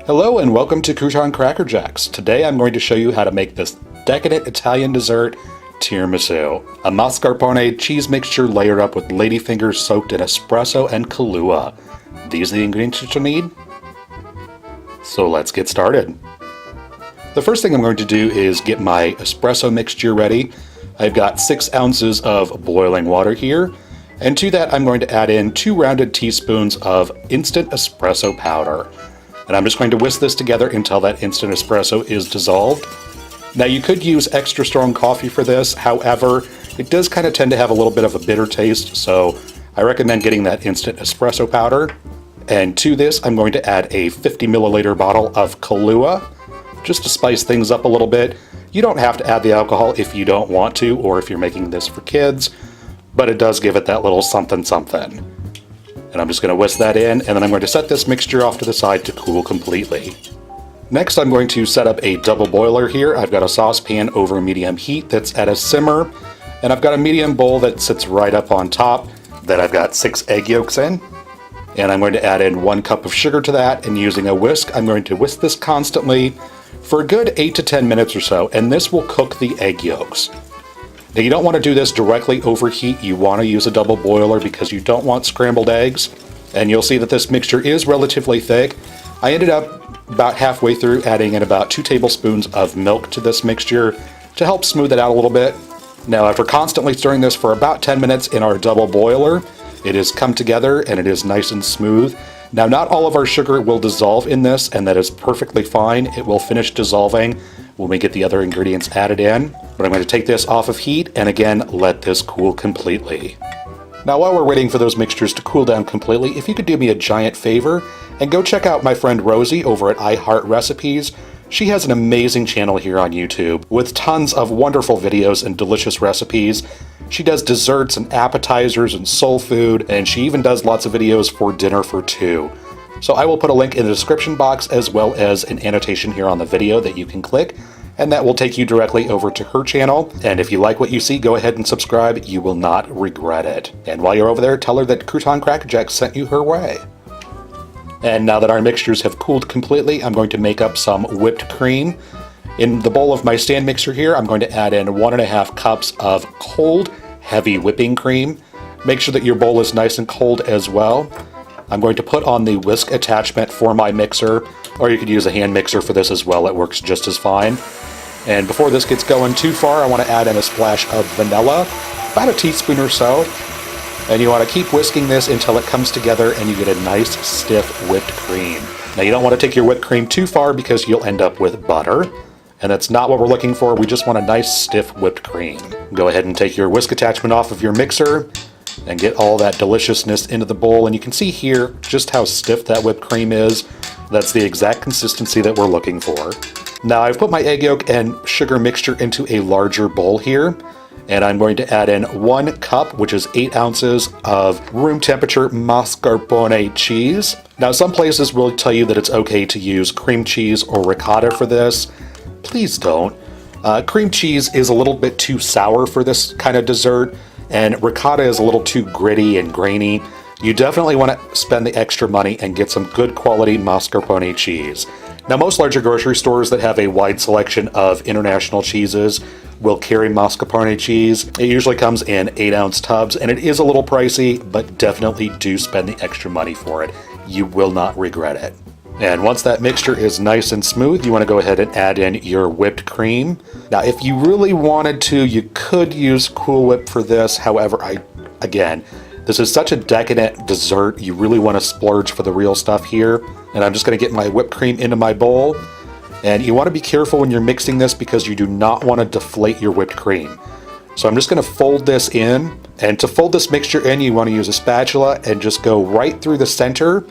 Hello and welcome to Crouton Cracker Jacks. Today I'm going to show you how to make this decadent Italian dessert, tiramisu. A mascarpone cheese mixture layered up with ladyfingers soaked in espresso and Kahlua. These are the ingredients you'll need? So let's get started. The first thing I'm going to do is get my espresso mixture ready. I've got 6 ounces of boiling water here, and to that I'm going to add in 2 rounded teaspoons of instant espresso powder. And I'm just going to whisk this together until that instant espresso is dissolved. Now you could use extra strong coffee for this, however, it does kind of tend to have a little bit of a bitter taste, so I recommend getting that instant espresso powder. And to this, I'm going to add a 50 milliliter bottle of Kahlua, just to spice things up a little bit. You don't have to add the alcohol if you don't want to, or if you're making this for kids, but it does give it that little something something. And I'm just going to whisk that in, and then I'm going to set this mixture off to the side to cool completely. Next, I'm going to set up a double boiler here. I've got a saucepan over medium heat that's at a simmer, and I've got a medium bowl that sits right up on top that I've got 6 egg yolks in. And I'm going to add in 1 cup of sugar to that, and using a whisk, I'm going to whisk this constantly for a good 8 to 10 minutes or so, and this will cook the egg yolks. Now you don't want to do this directly over heat. You want to use a double boiler because you don't want scrambled eggs. And you'll see that this mixture is relatively thick. I ended up about halfway through adding in about 2 tablespoons of milk to this mixture to help smooth it out a little bit. Now after constantly stirring this for about 10 minutes in our double boiler, it has come together and it is nice and smooth. Now not all of our sugar will dissolve in this, and that is perfectly fine. It will finish dissolving when we get the other ingredients added in. But I'm going to take this off of heat and again let this cool completely. Now while we're waiting for those mixtures to cool down completely, if you could do me a giant favor and go check out my friend Rosie over at iHeartRecipes. She has an amazing channel here on YouTube with tons of wonderful videos and delicious recipes. She does desserts and appetizers and soul food, and she even does lots of videos for dinner for 2. So I will put a link in the description box as well as an annotation here on the video that you can click, and that will take you directly over to her channel. And if you like what you see, go ahead and subscribe. You will not regret it. And while you're over there, tell her that Crouton Cracker Jacks sent you her way. And now that our mixtures have cooled completely, I'm going to make up some whipped cream. In the bowl of my stand mixer here, I'm going to add in 1.5 cups of cold, heavy whipping cream. Make sure that your bowl is nice and cold as well. I'm going to put on the whisk attachment for my mixer, or you could use a hand mixer for this as well. It works just as fine. And before this gets going too far, I want to add in a splash of vanilla, about a teaspoon or so. And you want to keep whisking this until it comes together and you get a nice stiff whipped cream. Now you don't want to take your whipped cream too far because you'll end up with butter. And that's not what we're looking for. We just want a nice stiff whipped cream. Go ahead and take your whisk attachment off of your mixer and get all that deliciousness into the bowl. And you can see here just how stiff that whipped cream is. That's the exact consistency that we're looking for. Now I've put my egg yolk and sugar mixture into a larger bowl here. And I'm going to add in 1 cup, which is 8 ounces of room temperature mascarpone cheese. Now some places will tell you that it's okay to use cream cheese or ricotta for this. Please don't. Cream cheese is a little bit too sour for this kind of dessert, and ricotta is a little too gritty and grainy. You definitely want to spend the extra money and get some good quality mascarpone cheese. Now most larger grocery stores that have a wide selection of international cheeses will carry mascarpone cheese. It usually comes in 8-ounce tubs, and it is a little pricey, but definitely do spend the extra money for it. You will not regret it. And once that mixture is nice and smooth, you want to go ahead and add in your whipped cream. Now if you really wanted to, you could use Cool Whip for this. However, again, this is such a decadent dessert, you really want to splurge for the real stuff here. And I'm just going to get my whipped cream into my bowl. And you want to be careful when you're mixing this because you do not want to deflate your whipped cream. So I'm just going to fold this in. And to fold this mixture in, you want to use a spatula and just go right through the center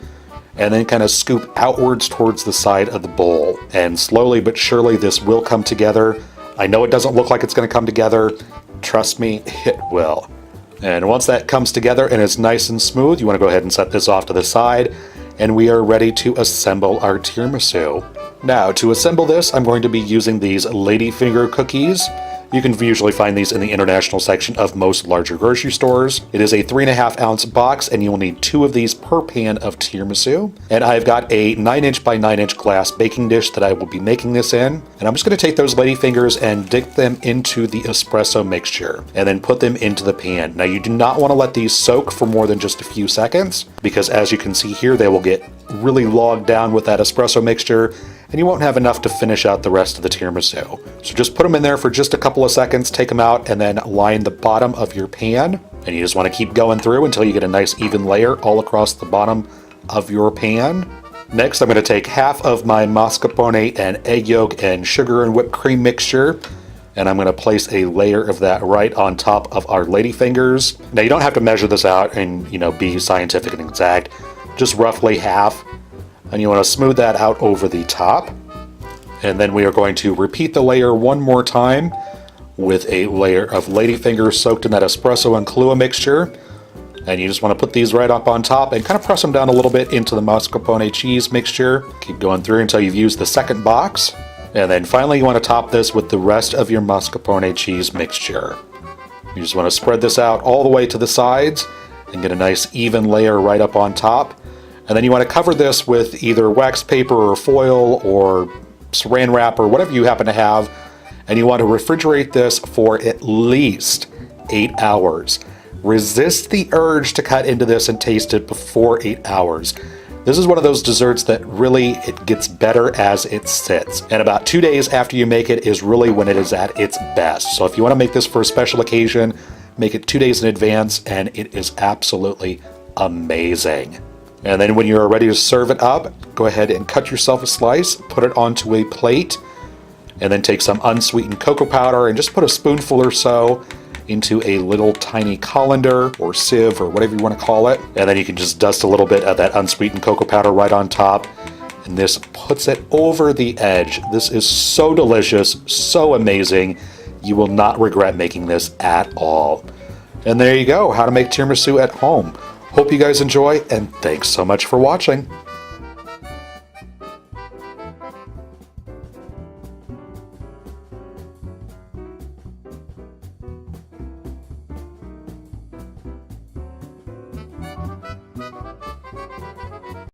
and then kind of scoop outwards towards the side of the bowl. And slowly but surely this will come together. I know it doesn't look like it's going to come together. Trust me, it will. And once that comes together and is nice and smooth, you want to go ahead and set this off to the side. And we are ready to assemble our tiramisu. Now, to assemble this, I'm going to be using these ladyfinger cookies. You can usually find these in the international section of most larger grocery stores. It is a 3.5 ounce box, and you will need 2 of these per pan of tiramisu. And I've got a 9-inch by 9-inch glass baking dish that I will be making this in. And I'm just going to take those ladyfingers and dip them into the espresso mixture, and then put them into the pan. Now you do not want to let these soak for more than just a few seconds, because as you can see here, they will get really logged down with that espresso mixture, and you won't have enough to finish out the rest of the tiramisu. So just put them in there for just a couple of seconds, take them out, and then line the bottom of your pan. And you just want to keep going through until you get a nice even layer all across the bottom of your pan. Next, I'm going to take half of my mascarpone and egg yolk and sugar and whipped cream mixture, and I'm going to place a layer of that right on top of our ladyfingers. Now you don't have to measure this out and, be scientific and exact, just roughly half. And you want to smooth that out over the top. And then we are going to repeat the layer one more time with a layer of ladyfingers soaked in that espresso and Kahlua mixture. And you just want to put these right up on top and kind of press them down a little bit into the mascarpone cheese mixture. Keep going through until you've used the second box. And then finally you want to top this with the rest of your mascarpone cheese mixture. You just want to spread this out all the way to the sides and get a nice even layer right up on top. And then you want to cover this with either wax paper or foil or saran wrap or whatever you happen to have. And you want to refrigerate this for at least 8 hours. Resist the urge to cut into this and taste it before 8 hours. This is one of those desserts that really, it gets better as it sits. And about 2 days after you make it is really when it is at its best. So if you want to make this for a special occasion, make it 2 days in advance and it is absolutely amazing. And then when you're ready to serve it up, go ahead and cut yourself a slice, put it onto a plate, and then take some unsweetened cocoa powder and just put a spoonful or so into a little tiny colander or sieve or whatever you want to call it. And then you can just dust a little bit of that unsweetened cocoa powder right on top. And this puts it over the edge. This is so delicious, so amazing. You will not regret making this at all. And there you go, how to make tiramisu at home. Hope you guys enjoy, and thanks so much for watching.